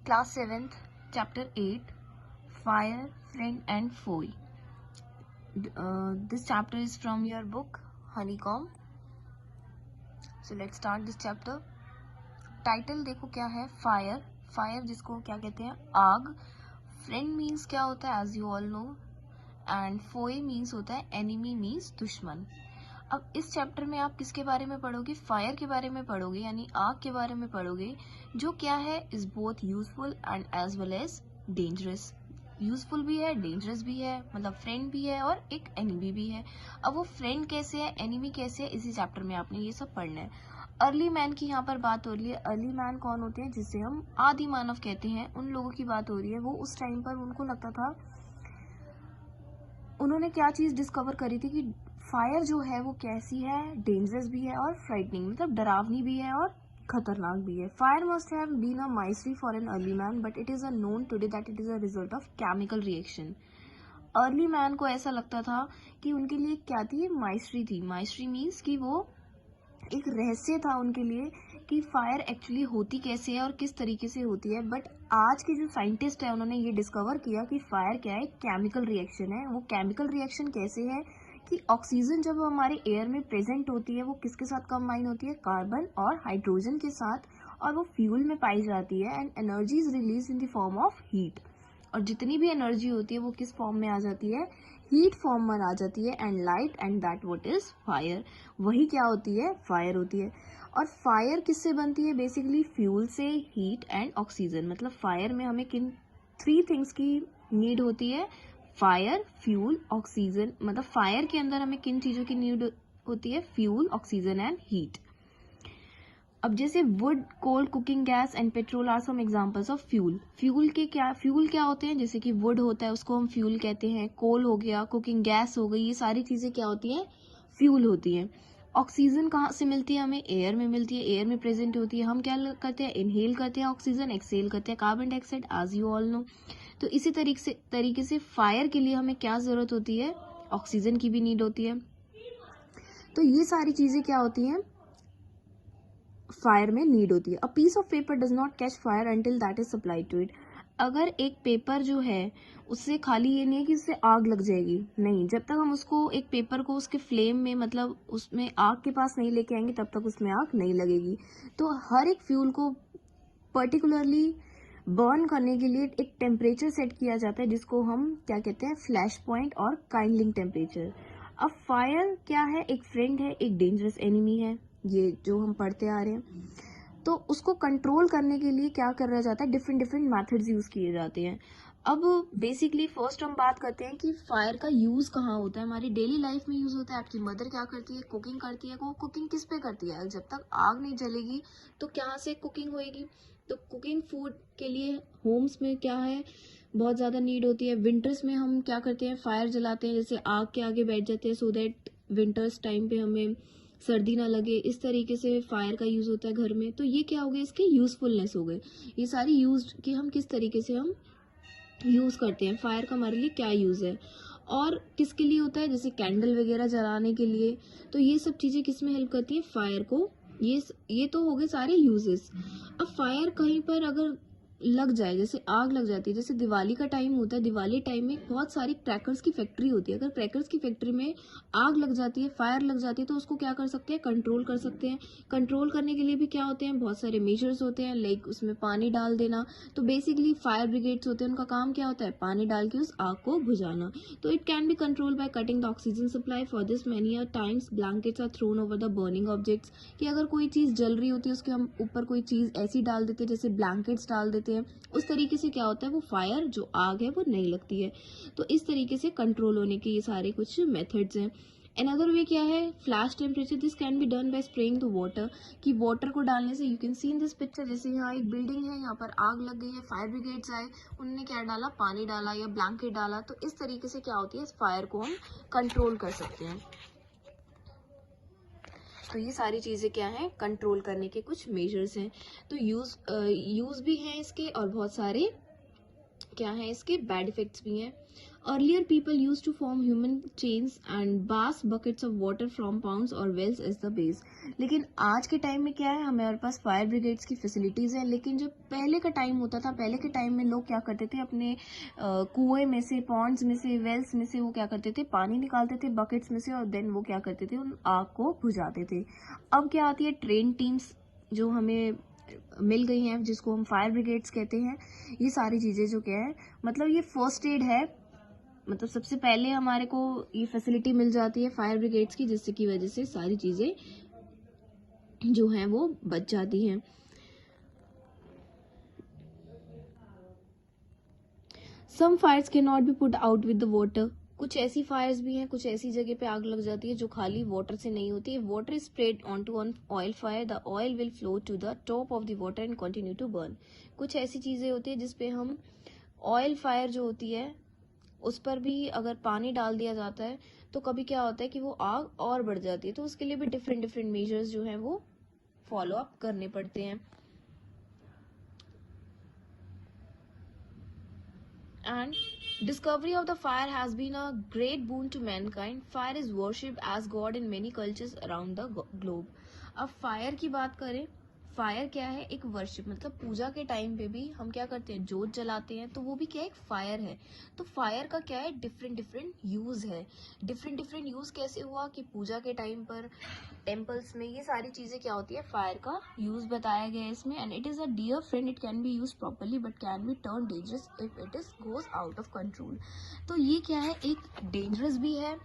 Class 7th, Chapter 8, Fire, Friend and Foe. This chapter is from your book, Honeycomb. So let's start this chapter. Title देखो क्या है, fire. Fire जिसको क्या कहते हैं, आग. फ्रेंड मीन्स क्या होता है, as you all know. And foe means होता है एनिमी, मीन्स दुश्मन. अब इस चैप्टर में आप किसके बारे में पढ़ोगे, फायर के बारे में पढ़ोगे, यानी आग के बारे में पढ़ोगे, जो क्या है, is both useful and as well as dangerous. Useful भी है, डेंजरस भी है, मतलब फ्रेंड भी है और एक एनिमी भी है. अब वो फ्रेंड कैसे है, एनिमी कैसे है, इसी चैप्टर में आपने ये सब पढ़ना है. अर्ली मैन की यहाँ पर बात हो रही है. अर्ली मैन कौन होते हैं, जिसे हम आदि मानव कहते हैं, उन लोगों की बात हो रही है. वो उस टाइम पर उनको लगता था, उन्होंने क्या चीज डिस्कवर करी थी कि फायर जो है वो कैसी है, डेंजरस भी है और फ्राइटनिंग, मतलब डरावनी भी है और खतरनाक भी है. Fire must have been a mystery for an early man, but it is a known today that it is a result of chemical reaction. Early man को ऐसा लगता था कि उनके लिए क्या थी, माइस्ट्री थी. माइस्ट्री मीन्स कि वो एक रहस्य था उनके लिए कि फायर एक्चुअली होती कैसे है और किस तरीके से होती है. बट आज के जो साइंटिस्ट है उन्होंने ये डिस्कवर किया कि फायर क्या है, केमिकल रिएक्शन है. वो केमिकल रिएक्शन कैसे है कि ऑक्सीजन जब हमारे एयर में प्रेजेंट होती है, वो किसके साथ कंबाइन होती है, कार्बन और हाइड्रोजन के साथ, और वो फ्यूल में पाई जाती है. And energy is release in the form of heat. और जितनी भी एनर्जी होती है वो किस फॉर्म में आ जाती है, हीट फॉर्म में आ जाती है. And light, and that what is fire. वही क्या होती है, फायर होती है. और फायर किससे बनती है, बेसिकली फ्यूल से, हीट एंड ऑक्सीजन. मतलब फायर में हमें किन 3 थिंग्स की नीड होती है, फायर, फ्यूल, ऑक्सीजन. मतलब फायर के अंदर हमें किन चीजों की नीड होती है, फ्यूल, ऑक्सीजन एंड हीट. अब जैसे wood, coal, cooking gas and petrol are some examples of fuel. Fuel क्या होते हैं, जैसे कि वुड होता है उसको हम फ्यूल कहते हैं, कोल हो गया, कुकिंग गैस हो गई, ये सारी चीजें क्या होती हैं, फ्यूल होती हैं. ऑक्सीजन कहाँ से मिलती है हमें, एयर में मिलती है, एयर में प्रेजेंट होती है. हम क्या करते हैं, इनहेल करते हैं ऑक्सीजन, एक्सहेल करते हैं carbon dioxide, as you all know. तो इसी तरीके से फायर के लिए हमें क्या जरूरत होती है, ऑक्सीजन की भी नीड होती है. तो ये सारी चीजें क्या होती हैं, फायर में नीड होती है. A piece of paper does not catch fire until that is supplied to it. अगर एक पेपर जो है उससे खाली ये नहीं है कि उससे आग लग जाएगी, नहीं. जब तक हम उसको, एक पेपर को उसके फ्लेम में, मतलब उसमें आग के पास नहीं लेके आएंगे, तब तक उसमें आग नहीं लगेगी. तो हर एक फ्यूल को पर्टिकुलरली बर्न करने के लिए एक टेम्परेचर सेट किया जाता है, जिसको हम क्या कहते हैं, फ्लैश पॉइंट और काइंडलिंग टेम्परेचर. अब फायर क्या है, एक फ्रेंड है, एक डेंजरस एनिमी है, ये जो हम पढ़ते आ रहे हैं. तो उसको कंट्रोल करने के लिए क्या करा जाता है, डिफरेंट मेथड्स यूज किए जाते हैं. अब बेसिकली फर्स्ट हम बात करते हैं कि फायर का यूज कहाँ होता है. हमारी डेली लाइफ में यूज होता है. आपकी मदर क्या करती है, कुकिंग करती है. वो कुकिंग किस पे करती है, जब तक आग नहीं जलेगी तो कहाँ से कुकिंग होएगी. तो कुकिंग फूड के लिए होम्स में क्या है, बहुत ज़्यादा नीड होती है. विंटर्स में हम क्या करते हैं, फायर जलाते हैं, जैसे आग के आगे बैठ जाते हैं, सो दैट विंटर्स टाइम पे हमें सर्दी ना लगे. इस तरीके से फायर का यूज होता है घर में. तो ये क्या हो गए, इसके यूजफुलनेस हो गए. ये सारी यूज कि हम किस तरीके से हम यूज करते हैं, फायर का हमारे लिए क्या यूज है और किसके लिए होता है, जैसे कैंडल वगैरह जलाने के लिए. तो ये सब चीजें किस में हेल्प करती है, फायर को. ये तो हो गए सारे यूजेस. अब फायर कहीं पर अगर लग जाए, जैसे आग लग जाती है, जैसे दिवाली का टाइम होता है, दिवाली टाइम में बहुत सारी क्रैकर्स की फैक्ट्री होती है. अगर क्रैकर्स की फैक्ट्री में आग लग जाती है, फायर लग जाती है, तो उसको क्या कर सकते हैं, कंट्रोल कर सकते हैं. कंट्रोल करने के लिए भी क्या होते हैं, बहुत सारे मेजर्स होते हैं, लाइक उसमें पानी डाल देना. तो बेसिकली फायर ब्रिगेड्स होते हैं, उनका काम क्या होता है, पानी डाल के उस आग को बुझाना. तो it can be control by cutting the oxygen supply. For this many times blankets are thrown over the burning objects. कि अगर कोई चीज जल रही होती है, उसके हम ऊपर कोई चीज ऐसी डाल देते हैं, जैसे ब्लैंकेट्स डाल देते हैं, उस तरीके से क्या होता है, वो फायर जो आग है वो नहीं लगती है. तो इस तरीके से कंट्रोल होने के ये सारे कुछ मेथड्स हैं. अनदर वे क्या है, flash temperature. This can be done by spraying the water. कि वाटर को डालने से, you can see in this picture, जैसे यहाँ एक बिल्डिंग है, यहाँ पर आग लग गई है, फायर ब्रिगेड्स आए, उन्होंने क्या डाला, पानी डाला या ब्लैंकेट डाला. तो इस तरीके से क्या होती है, इस फायर को हम कंट्रोल कर सकते हैं. तो ये सारी चीज़ें क्या हैं, कंट्रोल करने के कुछ मेजर्स हैं. तो यूज भी हैं इसके और बहुत सारे क्या हैं, इसके बैड इफेक्ट्स भी हैं. Earlier people used to form human chains and vast buckets of water from ponds or wells as the base. लेकिन आज के टाइम में क्या है, हमारे पास फायर ब्रिगेड्स की फैसिलिटीज़ हैं, लेकिन जो पहले का टाइम होता था, पहले के टाइम में लोग क्या करते थे, अपने कुएं में से, पॉन्ड्स में से, वेल्स में से वो क्या करते थे, पानी निकालते थे बकेट्स में से, और देन वो क्या करते थे, उन आग को बुझाते थे. अब क्या आती है, ट्रेन टीम्स जो हमें मिल गई हैं, जिसको हम फायर ब्रिगेड्स कहते हैं. ये सारी चीज़ें जो क्या है, मतलब ये फर्स्ट एड है, मतलब सबसे पहले हमारे को ये फैसिलिटी मिल जाती है फायर ब्रिगेड्स की, जिससे की वजह से सारी चीज़ें जो हैं वो बच जाती हैं. Some fires can not be put out with the water. कुछ ऐसी फायर्स भी हैं, कुछ ऐसी जगह पे आग लग जाती है जो खाली वाटर से नहीं होती है. Water is spread on to on oil fire, the oil will flow to the top of the water and continue to burn. कुछ ऐसी चीज़ें होती है जिसपे हम ऑयल फायर जो होती है उस पर भी अगर पानी डाल दिया जाता है तो कभी क्या होता है कि वो आग और बढ़ जाती है. तो उसके लिए भी डिफरेंट डिफरेंट मेजर्स जो हैं वो फॉलो अप करने पड़ते हैं. And discovery of the fire has been a great boon to mankind. Fire is worshipped as God in many cultures around the globe. अब फायर की बात करें, फायर क्या है, एक वर्शिप, मतलब पूजा के टाइम पे भी हम क्या करते हैं, जोत जलाते हैं, तो वो भी क्या है, एक फायर है. तो फायर का क्या है, डिफरेंट डिफरेंट यूज है. डिफरेंट डिफरेंट यूज कैसे हुआ कि पूजा के टाइम पर टेम्पल्स में ये सारी चीजें क्या होती है, फायर का यूज बताया गया है इसमें. And it is a dear friend, it can be use properly but can be turn dangerous if it is goes out of control. तो ये क्या है, एक डेंजरस भी है.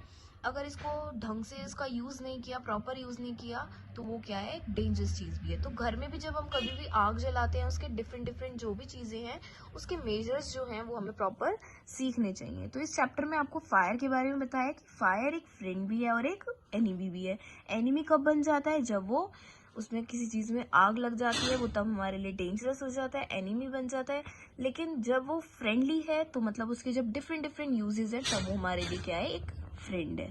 अगर इसको ढंग से इसका यूज नहीं किया, प्रॉपर यूज नहीं किया, तो वो क्या है, एक डेंजरस चीज भी है. तो घर में भी जब हम कभी भी आग जलाते हैं, उसके डिफरेंट डिफरेंट जो भी चीजें हैं, उसके मेजर्स जो हैं वो हमें प्रॉपर सीखने चाहिए. तो इस चैप्टर में आपको फायर के बारे में बताया कि फायर एक फ्रेंड भी है और एक एनिमी भी है. एनिमी कब बन जाता है, जब वो उसमें किसी चीज़ में आग लग जाती है, वो तब हमारे लिए डेंजरस हो जाता है, एनिमी बन जाता है. लेकिन जब वो फ्रेंडली है, तो मतलब उसके जब डिफरेंट डिफरेंट यूजेस है, तब वो हमारे लिए क्या है, एक फ्रेंड है.